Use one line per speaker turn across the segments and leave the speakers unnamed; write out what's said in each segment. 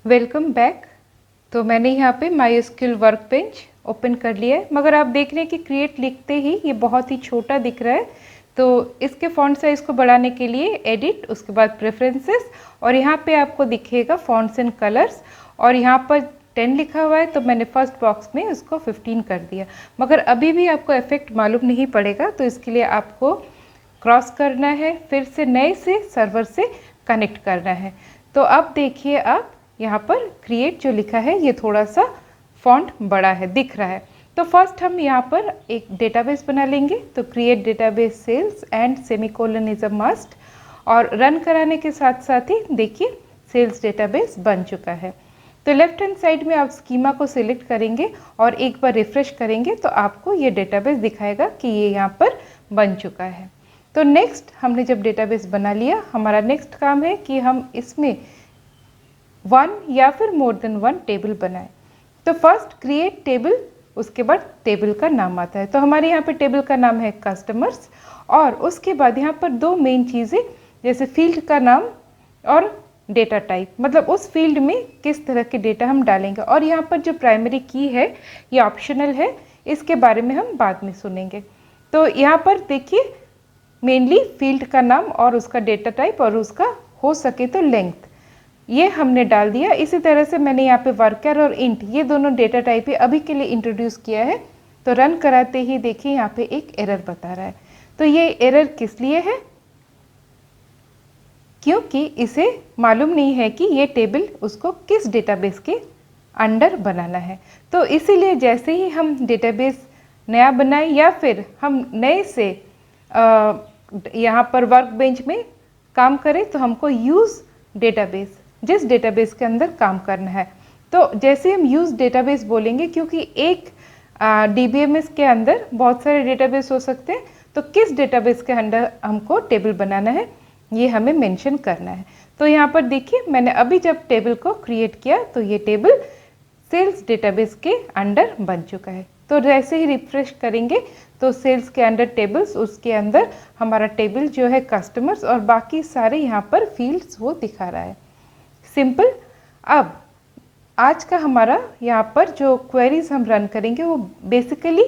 Welcome back. तो मैंने यहाँ पे MySQL वर्कबेंच ओपन कर लिया है, मगर आप देख रहे हैं कि क्रिएट लिखते ही ये बहुत ही छोटा दिख रहा है। तो इसके फॉन्ट साइज़ को बढ़ाने के लिए एडिट, उसके बाद प्रेफरेंसेस, और यहाँ पे आपको दिखेगा फॉन्ट्स एंड कलर्स, और यहाँ पर 10 लिखा हुआ है तो मैंने फर्स्ट बॉक्स में उसको 15 कर दिया। मगर अभी भी आपको इफेक्ट मालूम नहीं पड़ेगा, तो इसके लिए आपको क्रॉस करना है, फिर से नए से सर्वर से कनेक्ट करना है। तो अब देखिए, आप यहाँ पर क्रिएट जो लिखा है ये थोड़ा सा फॉन्ट बड़ा है, दिख रहा है। तो फर्स्ट हम यहाँ पर एक डेटाबेस बना लेंगे। तो create database sales and semicolon is a must, और रन कराने के साथ साथ ही देखिए सेल्स डेटाबेस बन चुका है। तो लेफ्ट हैंड साइड में आप स्कीमा को सिलेक्ट करेंगे और एक बार रिफ्रेश करेंगे तो आपको ये डेटाबेस दिखाएगा कि ये यहाँ पर बन चुका है। तो नेक्स्ट, हमने जब डेटाबेस बना लिया, हमारा नेक्स्ट काम है कि हम इसमें 1 या फिर मोर देन 1 टेबल बनाएं। तो फर्स्ट क्रिएट टेबल, उसके बाद टेबल का नाम आता है। तो हमारे यहाँ पे टेबल का नाम है कस्टमर्स, और उसके बाद यहाँ पर दो मेन चीज़ें, जैसे फील्ड का नाम और डेटा टाइप, मतलब उस फील्ड में किस तरह के डेटा हम डालेंगे। और यहाँ पर जो प्राइमरी की है ये ऑप्शनल है, इसके बारे में हम बाद में सुनेंगे। तो यहाँ पर देखिए मेनली फील्ड का नाम और उसका डेटा टाइप और उसका हो सके तो लेंथ, ये हमने डाल दिया। इसी तरह से मैंने यहाँ पे वर्कर और इंट, ये दोनों डेटा टाइप अभी के लिए इंट्रोड्यूस किया है। तो रन कराते ही देखिए यहाँ पे एक एरर बता रहा है। तो ये एरर किस लिए है? क्योंकि इसे मालूम नहीं है कि ये टेबल उसको किस डेटाबेस के अंडर बनाना है। तो इसीलिए जैसे ही हम डेटाबेस नया बनाएं या फिर हम नए से यहाँ पर वर्कबेंच में काम करें, तो हमको यूज़ डेटाबेस, जिस डेटाबेस के अंदर काम करना है। तो जैसे हम यूज़ डेटाबेस बोलेंगे, क्योंकि एक DBMS के अंदर बहुत सारे डेटाबेस हो सकते हैं, तो किस डेटाबेस के अंदर हमको टेबल बनाना है ये हमें मेंशन करना है। तो यहाँ पर देखिए मैंने अभी जब टेबल को क्रिएट किया तो ये टेबल सेल्स डेटाबेस के अंडर बन चुका है। तो जैसे ही रिफ्रेश करेंगे तो सेल्स के अंडर टेबल्स, उसके अंदर हमारा टेबल जो है कस्टमर्स, और बाकी सारे यहाँ पर फील्ड्स वो दिखा रहा है। सिंपल। अब आज का हमारा यहाँ पर जो क्वेरीज हम रन करेंगे वो बेसिकली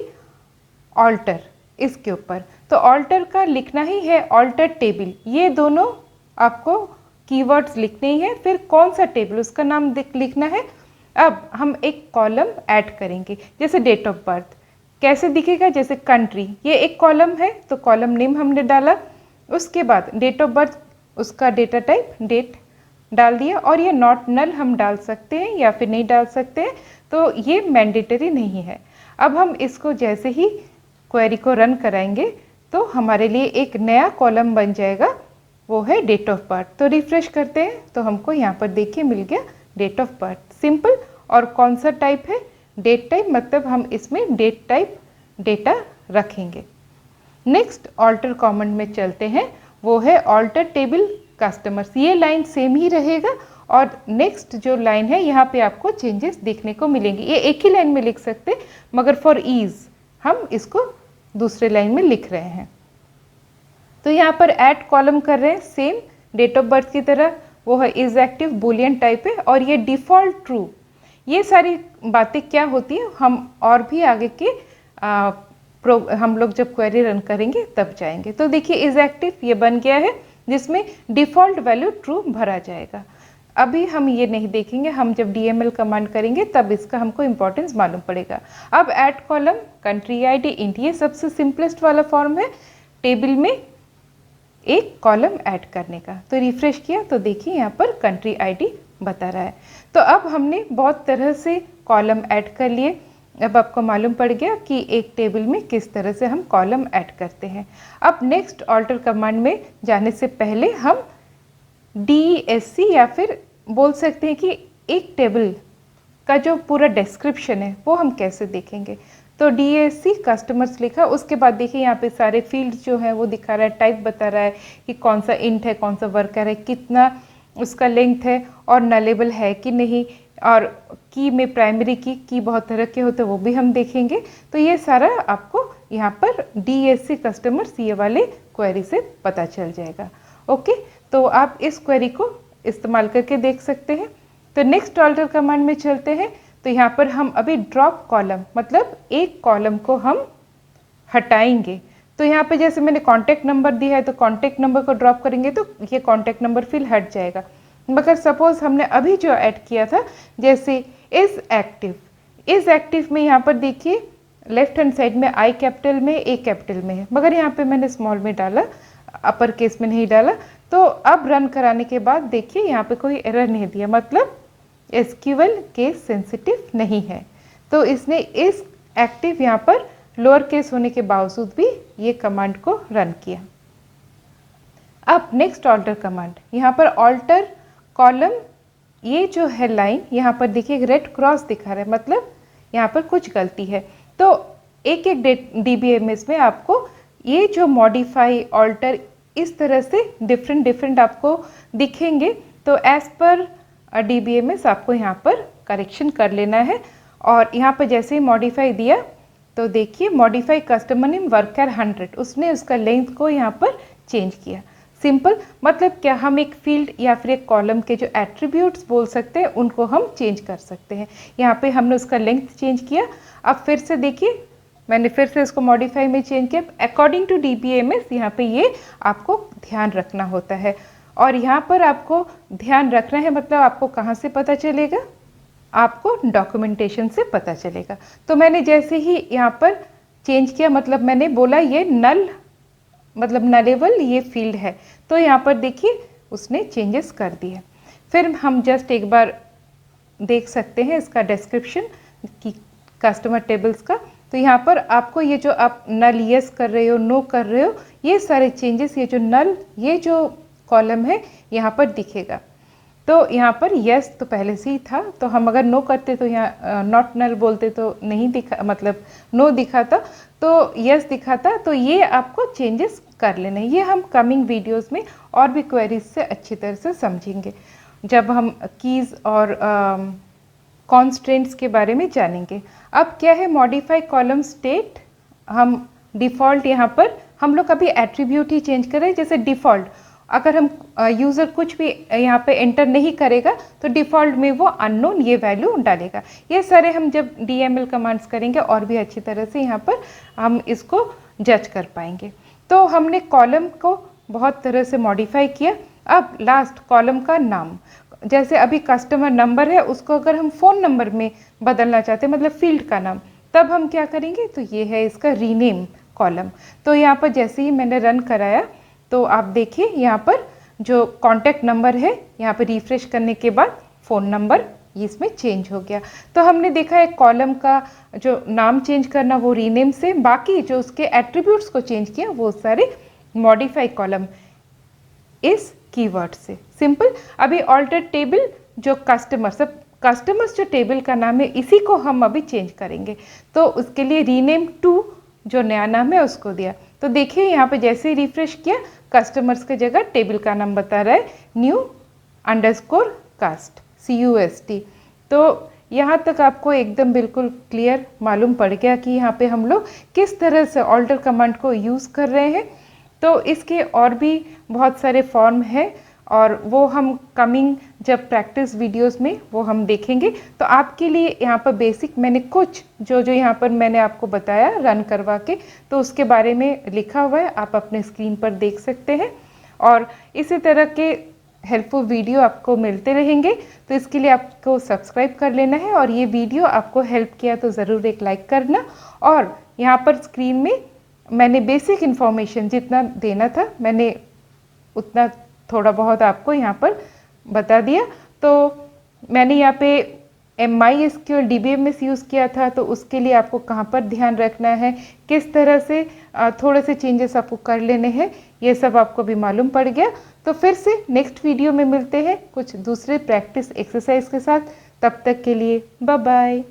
ऑल्टर, इसके ऊपर। तो ऑल्टर का लिखना ही है ऑल्टर टेबल, ये दोनों आपको कीवर्ड्स लिखने ही है। फिर कौन सा टेबल उसका नाम लिखना है। अब हम एक कॉलम ऐड करेंगे, जैसे डेट ऑफ बर्थ कैसे दिखेगा, जैसे कंट्री, ये एक कॉलम है तो कॉलम नेम हमने डाला। उसके बाद डेट ऑफ बर्थ, उसका डेटा टाइप डेट डाल दिया, और ये नॉट नल हम डाल सकते हैं या फिर नहीं डाल सकते हैं, तो ये मैंडेटरी नहीं है। अब हम इसको जैसे ही क्वेरी को रन कराएंगे तो हमारे लिए एक नया कॉलम बन जाएगा, वो है डेट ऑफ बर्थ। तो रिफ्रेश करते हैं तो हमको यहाँ पर देखिए मिल गया डेट ऑफ बर्थ, सिंपल। और कौन सा टाइप है, डेट टाइप, मतलब हम इसमें डेट टाइप डेटा रखेंगे। नेक्स्ट ऑल्टर कॉमेंट में चलते हैं, वो है ऑल्टर टेबल कस्टमर्स। ये लाइन सेम ही रहेगा, और नेक्स्ट जो लाइन है यहाँ पे आपको चेंजेस देखने को मिलेंगे। ये एक ही लाइन में लिख सकते, मगर फॉर ईज हम इसको दूसरे लाइन में लिख रहे हैं। तो यहाँ पर ऐड कॉलम कर रहे हैं सेम डेट ऑफ बर्थ की तरह, वो है इज एक्टिव, बुलियन टाइप है, और ये डिफ़ॉल्ट ट्रू। ये सारी बातें क्या होती हैं हम और भी आगे के हम लोग जब क्वेरी रन करेंगे तब जाएंगे। तो देखिए इज एक्टिव ये बन गया है, जिसमें डिफ़ॉल्ट वैल्यू ट्रू भरा जाएगा। अभी हम ये नहीं देखेंगे, हम जब DML कमांड करेंगे तब इसका हमको इम्पोर्टेंस मालूम पड़ेगा। अब add column, country ID, int, ये सबसे सिंपलेस्ट वाला फॉर्म है टेबल में एक कॉलम ऐड करने का। तो रिफ्रेश किया तो देखिए यहाँ पर कंट्री ID बता रहा है। तो अब हमने बहुत तरह से कॉलम ऐड कर लिए। अब आपको मालूम पड़ गया कि एक टेबल में किस तरह से हम कॉलम ऐड करते हैं। अब नेक्स्ट ऑल्टर कमांड में जाने से पहले हम DESC, या फिर बोल सकते हैं कि एक टेबल का जो पूरा डिस्क्रिप्शन है वो हम कैसे देखेंगे। तो DESC कस्टमर्स लिखा, उसके बाद देखिए यहाँ पे सारे फील्ड्स जो है वो दिखा रहा है, टाइप बता रहा है कि कौन सा इंट है, कौन सा वर्कर है, कितना उसका लेंथ है, और नलेबल है कि नहीं, और की में प्राइमरी की बहुत तरह के होते हैं वो भी हम देखेंगे। तो ये सारा आपको यहाँ पर DESC कस्टमर्स ये वाले क्वेरी से पता चल जाएगा। ओके, तो आप इस क्वेरी को इस्तेमाल करके देख सकते हैं। तो नेक्स्ट ऑल्टर कमांड में चलते हैं। तो यहाँ पर हम अभी ड्रॉप कॉलम मतलब एक कॉलम को हम हटाएंगे। तो यहाँ पे जैसे मैंने कॉन्टैक्ट नंबर दिया है तो कॉन्टैक्ट नंबर को ड्रॉप करेंगे तो ये कॉन्टैक्ट नंबर फिर हट जाएगा। मगर सपोज हमने अभी जो ऐड किया था जैसे इज एक्टिव में यहाँ पर देखिए लेफ्ट हैंड साइड में आई कैपिटल में ए कैपिटल में है, मगर यहाँ पे मैंने स्मॉल में डाला, अपर केस में नहीं डाला। तो अब रन कराने के बाद देखिए यहाँ पे कोई एरर नहीं दिया, मतलब एसक्यूएल केस सेंसिटिव नहीं है। तो इसने इस एक्टिव यहाँ पर लोअर केस होने के बावजूद भी ये कमांड को रन किया। अब नेक्स्ट ऑल्टर कमांड, यहाँ पर ऑल्टर कॉलम, ये जो है लाइन यहाँ पर देखिए रेड क्रॉस दिखा रहा है, मतलब यहाँ पर कुछ गलती है। तो एक DBMS में आपको ये जो मॉडिफाई ऑल्टर इस तरह से डिफरेंट आपको दिखेंगे। तो एज पर DBMS आपको यहाँ पर करेक्शन कर लेना है। और यहाँ पर जैसे ही मॉडिफाई दिया तो देखिए मॉडिफाई कस्टमर नेम वर्कर 100, उसने उसका लेंथ को यहाँ पर चेंज किया। सिंपल, मतलब क्या हम एक फील्ड या फिर एक कॉलम के जो एट्रीब्यूट्स बोल सकते हैं उनको हम चेंज कर सकते हैं। यहाँ पे हमने उसका लेंथ चेंज किया। अब फिर से देखिए मैंने फिर से इसको मॉडिफाई में चेंज किया अकॉर्डिंग टू DBMS। यहाँ पे ये आपको ध्यान रखना होता है। और यहाँ पर आपको ध्यान रखना है, मतलब आपको कहाँ से पता चलेगा, आपको डॉक्यूमेंटेशन से पता चलेगा। तो मैंने जैसे ही यहाँ पर चेंज किया, मतलब मैंने बोला ये नल मतलब नलेबल ये फील्ड है, तो यहाँ पर देखिए उसने चेंजेस कर दिए। फिर हम जस्ट एक बार देख सकते हैं इसका डिस्क्रिप्शन कि कस्टमर टेबल्स का। तो यहाँ पर आपको ये जो आप नल यस कर रहे हो, नो कर रहे हो, ये सारे चेंजेस, ये जो नल ये जो कॉलम है यहाँ पर दिखेगा। तो यहाँ पर यस तो पहले से ही था, तो हम अगर नो करते तो यहाँ नॉट नल बोलते तो नहीं दिखा, मतलब नो दिखाता, तो यस दिखाता। तो ये आपको चेंजेस कर लेना है। ये हम कमिंग वीडियोस में और भी क्वेरीज से अच्छी तरह से समझेंगे जब हम कीज़ और कॉन्स्ट्रेंट्स के बारे में जानेंगे। अब क्या है मॉडिफाई कॉलम स्टेट, हम डिफ़ॉल्ट यहाँ पर हम लोग अभी एट्रीब्यूट ही चेंज कर रहे हैं। जैसे डिफ़ॉल्ट अगर हम यूज़र कुछ भी यहाँ पे एंटर नहीं करेगा तो डिफ़ॉल्ट में वो अननोन ये वैल्यू डालेगा। ये सारे हम जब DML कमांड्स करेंगे और भी अच्छी तरह से यहाँ पर हम इसको जज कर पाएंगे। तो हमने कॉलम को बहुत तरह से मॉडिफाई किया। अब लास्ट कॉलम का नाम, जैसे अभी कस्टमर नंबर है उसको अगर हम फ़ोन नंबर में बदलना चाहते हैं, मतलब फील्ड का नाम, तब हम क्या करेंगे, तो ये है इसका रीनेम कॉलम। तो यहाँ पर जैसे ही मैंने रन कराया तो आप देखिए यहाँ पर जो कॉन्टैक्ट नंबर है यहाँ पर रिफ्रेश करने के बाद फ़ोन नंबर ये इसमें चेंज हो गया। तो हमने देखा है कॉलम का जो नाम चेंज करना वो रीनेम से, बाकी जो उसके एट्रीब्यूट्स को चेंज किया वो सारे मॉडिफाई कॉलम इस कीवर्ड से। सिंपल। अभी ऑल्टर टेबल जो कस्टमर्स जो टेबल का नाम है इसी को हम अभी चेंज करेंगे। तो उसके लिए रीनेम टू जो नया नाम है उसको दिया। तो देखिए यहाँ पे जैसे ही रिफ्रेश किया कस्टमर्स की जगह टेबल का नाम बता रहा है new_cast CUST। तो यहाँ तक आपको एकदम बिल्कुल क्लियर मालूम पड़ गया कि यहाँ पे हम लोग किस तरह से ऑल्टर कमांड को यूज़ कर रहे हैं। तो इसके और भी बहुत सारे फॉर्म है और वो हम कमिंग जब प्रैक्टिस वीडियोस में वो हम देखेंगे। तो आपके लिए यहाँ पर बेसिक मैंने कुछ जो यहाँ पर मैंने आपको बताया रन करवा के, तो उसके बारे में लिखा हुआ है, आप अपने स्क्रीन पर देख सकते हैं। और इसी तरह के हेल्पफुल वीडियो आपको मिलते रहेंगे। तो इसके लिए आपको सब्सक्राइब कर लेना है और ये वीडियो आपको हेल्प किया तो ज़रूर एक लाइक करना। और यहाँ पर स्क्रीन में मैंने बेसिक इन्फॉर्मेशन जितना देना था मैंने उतना थोड़ा बहुत आपको यहाँ पर बता दिया। तो मैंने यहाँ पे MySQL DBMS यूज़ किया था, तो उसके लिए आपको कहाँ पर ध्यान रखना है, किस तरह से थोड़े से चेंजेस आपको कर लेने हैं, ये सब आपको भी मालूम पड़ गया। तो फिर से नेक्स्ट वीडियो में मिलते हैं कुछ दूसरे प्रैक्टिस एक्सरसाइज के साथ। तब तक के लिए बाय बाय।